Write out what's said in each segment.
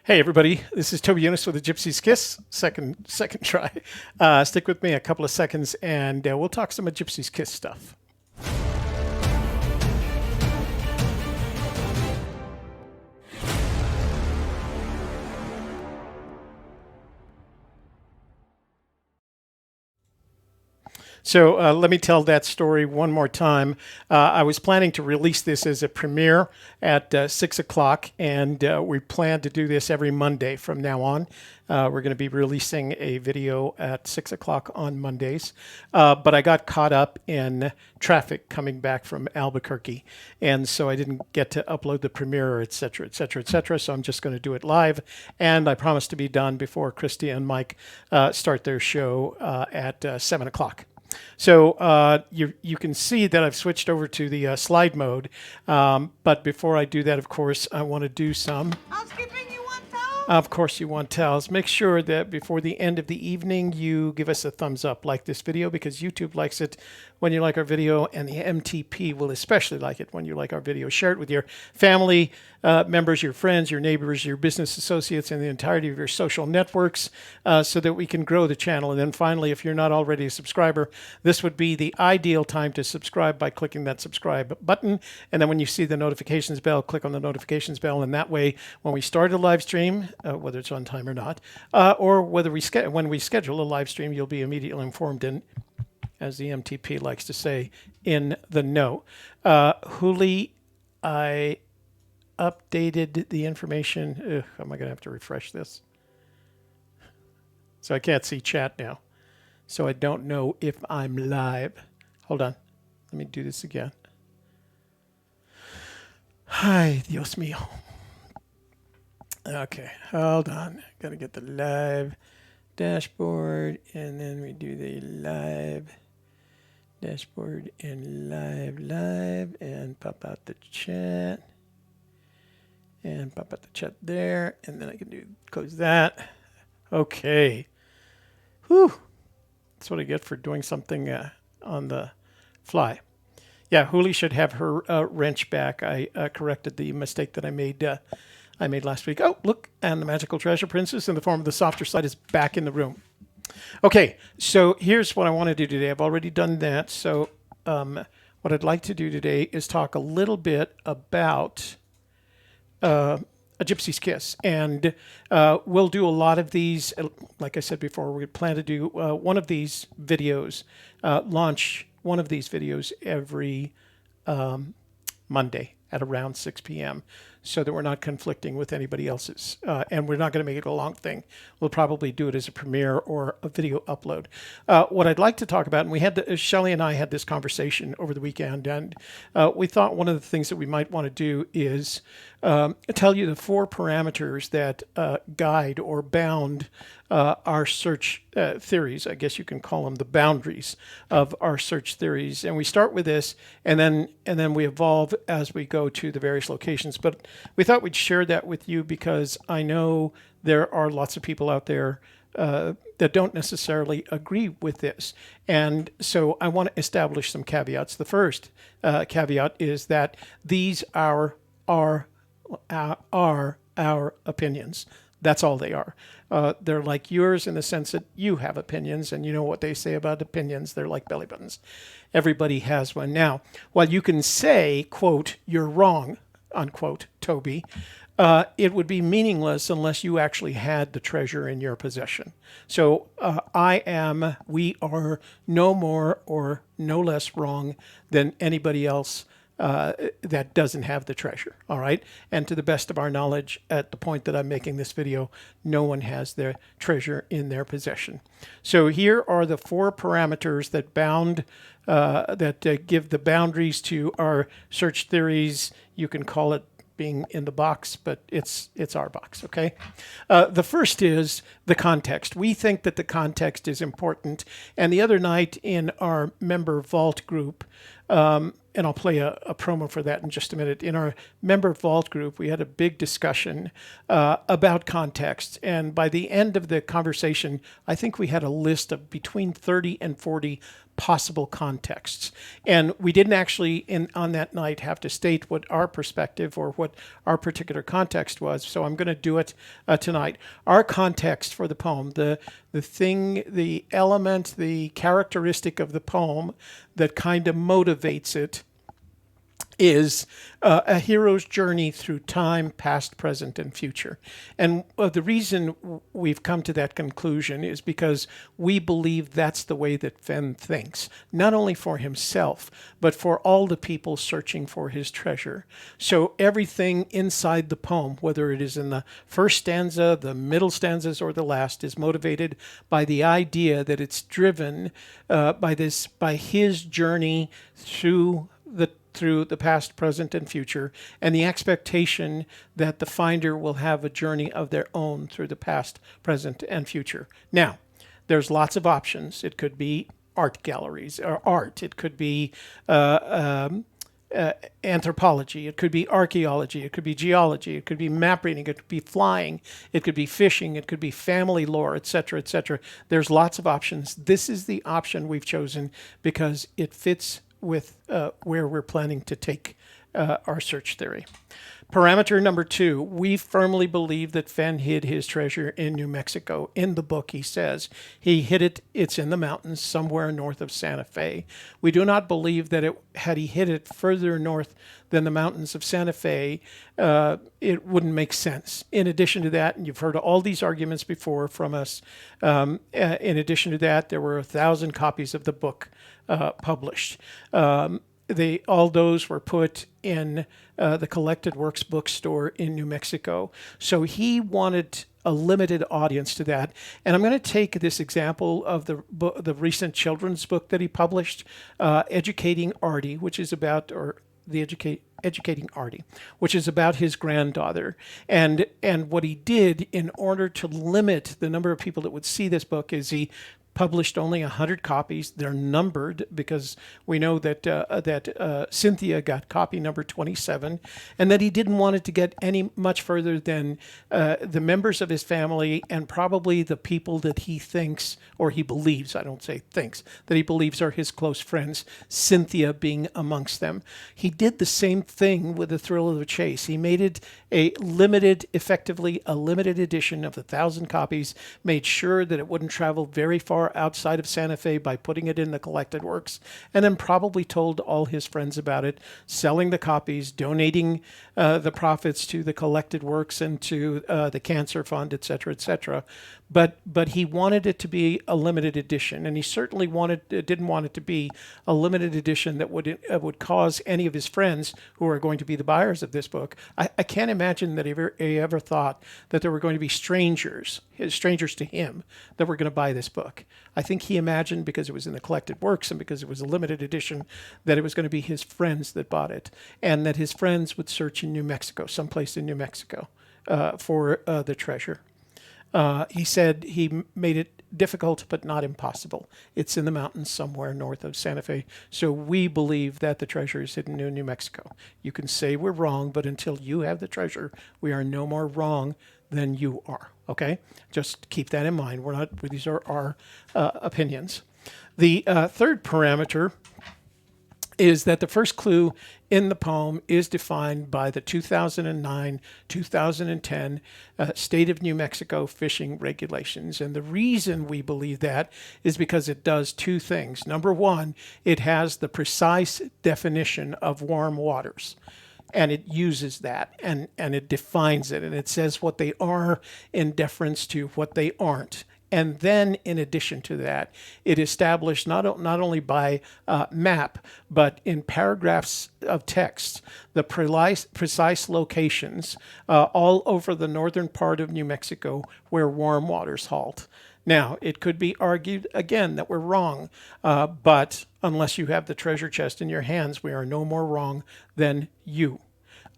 Hey everybody, this is Toby Younis with the Gypsy Kiss. Second try. Stick with me a couple of seconds, and we'll talk some of Gypsy Kiss stuff. So let me tell that story one more time. I was planning to release this as a premiere at 6 o'clock, and we plan to do this every Monday from now on. We're going to be releasing a video at 6 o'clock on Mondays. But I got caught up in traffic coming back from Albuquerque, and so I didn't get to upload the premiere, et cetera, et cetera, et cetera. So I'm just going to do it live, and I promise to be done before Christy and Mike start their show at 7 o'clock. So you can see that I've switched over to the slide mode. But before I do that, of course, I want to do some. Housekeeping, you want towels? Of course you want towels. Make sure that before the end of the evening, you give us a thumbs up, like this video, because YouTube likes it when you like our video, and the MTP will especially like it when you like our video. Share it with your family members, your friends, your neighbors, your business associates, and the entirety of your social networks so that we can grow the channel. And then finally, if you're not already a subscriber, this would be the ideal time to subscribe by clicking that subscribe button. And then when you see the notifications bell, click on the notifications bell. And that way, when we start a live stream, whether it's on time or not, or whether when we schedule a live stream, you'll be immediately informed in, as the MTP likes to say, in the know. Huli, I updated the information. Am I going to have to refresh this? So I can't see chat now. So I don't know if I'm live. Hold on. Let me do this again. Hi, Dios mío. Okay, hold on. Got to get the live dashboard, and then we do the live dashboard and live, and pop out the chat. And pop out the chat there, and then I can close that. Okay. Whew. That's what I get for doing something on the fly. Yeah, Huli should have her wrench back. I corrected the mistake that I made last week. Oh, look, and the magical treasure princess in the form of the softer side is back in the room. Okay, so here's what I want to do today. I've already done that. So what I'd like to do today is talk a little bit about a Gypsy's Kiss. And we'll do a lot of these. Like I said before, we plan to do one of these videos, launch one of these videos every Monday at around 6 p.m. so that we're not conflicting with anybody else's. And we're not going to make it a long thing. We'll probably do it as a premiere or a video upload. What I'd like to talk about, and we had Shelley and I had this conversation over the weekend, and we thought one of the things that we might want to do is tell you the 4 parameters that guide or bound our search theories. I guess you can call them the boundaries of our search theories. And we start with this, and then we evolve as we go to the various locations. But we thought we'd share that with you because I know there are lots of people out there that don't necessarily agree with this. And so I want to establish some caveats. The first caveat is that these are our opinions. That's all they are. They're like yours in the sense that you have opinions, and you know what they say about opinions. They're like belly buttons. Everybody has one. Now, while you can say, quote, "You're wrong," unquote, Toby, it would be meaningless unless you actually had the treasure in your possession. So we are no more or no less wrong than anybody else that doesn't have the treasure, all right? And to the best of our knowledge, at the point that I'm making this video, no one has their treasure in their possession. So here are the 4 parameters that give the boundaries to our search theories. You can call it being in the box, but it's our box, okay? The first is the context. We think that the context is important. And the other night in our member vault group, and I'll play a promo for that in just a minute. In our member vault group, we had a big discussion about context. And by the end of the conversation, I think we had a list of between 30 and 40 possible contexts. And we didn't actually, on that night, have to state what our perspective or what our particular context was. So I'm going to do it tonight. Our context for the poem, the thing, the element, the characteristic of the poem that kind of motivates it, is a hero's journey through time, past, present, and future. And the reason we've come to that conclusion is because we believe that's the way that Fenn thinks, not only for himself, but for all the people searching for his treasure. So everything inside the poem, whether it is in the first stanza, the middle stanzas, or the last, is motivated by the idea that it's driven by his journey through the past, present, and future, and the expectation that the finder will have a journey of their own through the past, present, and future. Now, there's lots of options. It could be art galleries or art. It could be anthropology. It could be archaeology. It could be geology. It could be map reading. It could be flying. It could be fishing. It could be family lore, etc., etc. There's lots of options. This is the option we've chosen because it fits with where we're planning to take our search theory. Parameter number 2, we firmly believe that Fenn hid his treasure in New Mexico. In the book, he says he hid it. It's in the mountains somewhere north of Santa Fe. We do not believe that had he hid it further north than the mountains of Santa Fe, it wouldn't make sense. In addition to that, and you've heard all these arguments before from us, in addition to that, there were 1,000 copies of the book published. All those were put in the Collected Works bookstore in New Mexico. So he wanted a limited audience to that. And I'm going to take this example of the recent children's book that he published, Educating Artie, which is about, or the Educating Artie, which is about his granddaughter. And what he did in order to limit the number of people that would see this book is he published only 100 copies. They're numbered because we know that Cynthia got copy number 27, and that he didn't want it to get any much further than the members of his family and probably the people that he thinks, or he believes, I don't say thinks, that he believes are his close friends, Cynthia being amongst them. He did the same thing with The Thrill of the Chase. He made it effectively a limited edition of 1,000 copies, made sure that it wouldn't travel very far outside of Santa Fe by putting it in the Collected Works, and then probably told all his friends about it, selling the copies, donating the profits to the Collected Works and to the Cancer Fund, etc., etc. But he wanted it to be a limited edition, and he certainly didn't want it to be a limited edition that would cause any of his friends who are going to be the buyers of this book. I can't imagine that he ever thought that there were going to be strangers to him that were going to buy this book. I think he imagined, because it was in the Collected Works and because it was a limited edition, that it was going to be his friends that bought it, and that his friends would search in New Mexico, someplace in New Mexico, for the treasure. He said he made it difficult but not impossible. It's in the mountains somewhere north of Santa Fe. So we believe that the treasure is hidden in New Mexico. You can say we're wrong, but until you have the treasure, we are no more wrong than you are. Okay? Just keep that in mind. These are our opinions. The third parameter is that the first clue in the poem is defined by the 2009-2010 State of New Mexico fishing regulations. And the reason we believe that is because it does two things. Number one, it has the precise definition of warm waters. And it uses that, and it defines it, and it says what they are in deference to what they aren't. And then, in addition to that, it established not only by map, but in paragraphs of text, the precise locations all over the northern part of New Mexico where warm waters halt. Now, it could be argued again that we're wrong, but unless you have the treasure chest in your hands, we are no more wrong than you,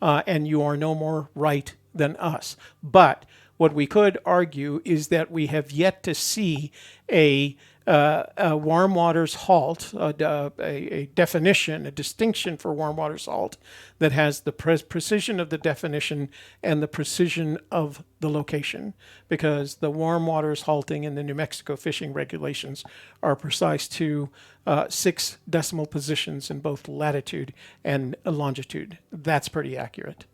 and you are no more right than us. But what we could argue is that we have yet to see a warm water halt, a definition, a distinction for warm water halt that has the precision of the definition and the precision of the location, because the warm waters halting in the New Mexico fishing regulations are precise to 6 decimal positions in both latitude and longitude. That's pretty accurate.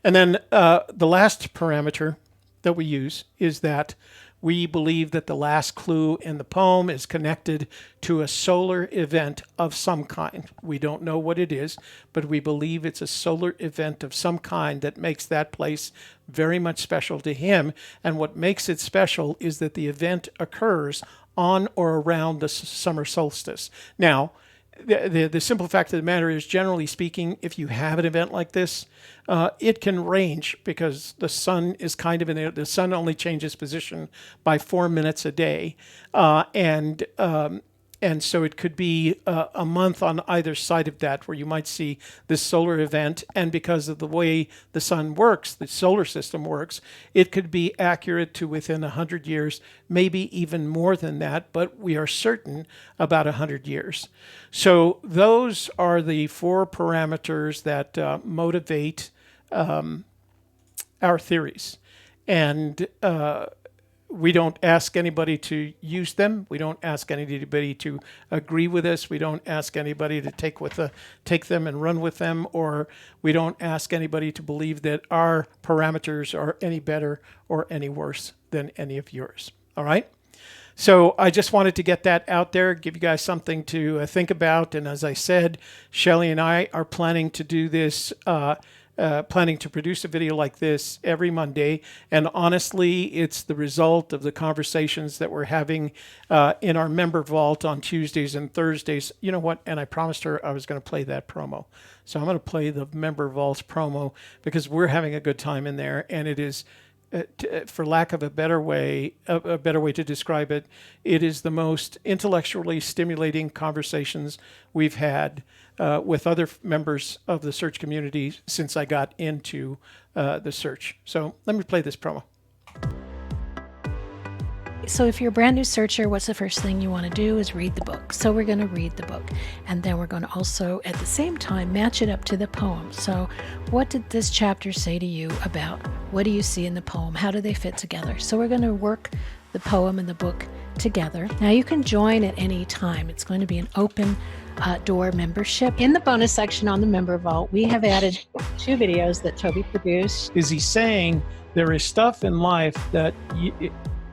And then the last parameter that we use is that we believe that the last clue in the poem is connected to a solar event of some kind. We don't know what it is, but we believe it's a solar event of some kind that makes that place very much special to him. And what makes it special is that the event occurs on or around the summer solstice. Now, the simple fact of the matter is, generally speaking, if you have an event like this, it can range, because the sun is kind of the sun only changes position by 4 minutes a day, and so it could be a month on either side of that where you might see this solar event. And because of the way the sun works, the solar system works, it could be accurate to within 100 years, maybe even more than that, but we are certain about 100 years. So those are the 4 parameters that motivate our theories. And we don't ask anybody to use them. We don't ask anybody to agree with us. We don't ask anybody to take them and run with them, or we don't ask anybody to believe that our parameters are any better or any worse than any of yours. All right? So I just wanted to get that out there, give you guys something to think about. And as I said, Shelley and I are planning to do this planning to produce a video like this every Monday. And honestly, it's the result of the conversations that we're having in our member vault on Tuesdays and Thursdays. You know what? And I promised her I was going to play that promo. So I'm going to play the member vault promo, because we're having a good time in there. And it is, for lack of a better way to describe it, it is the most intellectually stimulating conversations we've had with other members of the search community since I got into the search. So let me play this promo. So if you're a brand new searcher, what's the first thing you want to do is read the book. So we're going to read the book. And then we're going to also, at the same time, match it up to the poem. So what did this chapter say to you about what do you see in the poem? How do they fit together? So we're going to work the poem and the book together. Now you can join at any time. It's going to be an open door membership. In the bonus section on the member vault, we have added 2 videos that Toby produced. Is he saying there is stuff in life that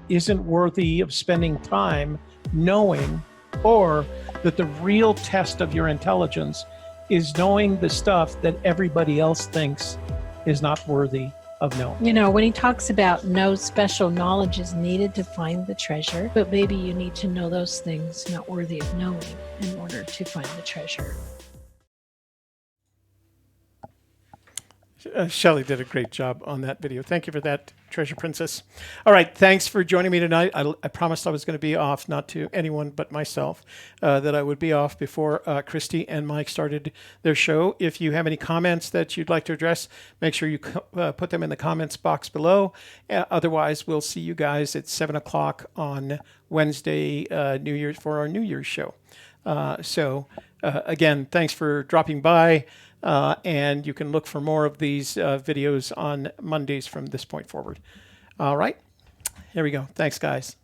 isn't worthy of spending time knowing, or that the real test of your intelligence is knowing the stuff that everybody else thinks is not worthy of knowing? You know, when he talks about no special knowledge is needed to find the treasure, but maybe you need to know those things not worthy of knowing in order to find the treasure. Shelley did a great job on that video. Thank you for that, Treasure Princess. All right, thanks for joining me tonight. I promised I was going to be off, not to anyone but myself, that I would be off before Christy and Mike started their show. If you have any comments that you'd like to address, make sure you put them in the comments box below. Otherwise, we'll see you guys at 7 o'clock on Wednesday, New Year's, for our New Year's show. Again, thanks for dropping by. And you can look for more of these videos on Mondays from this point forward. All right, here we go. Thanks, guys.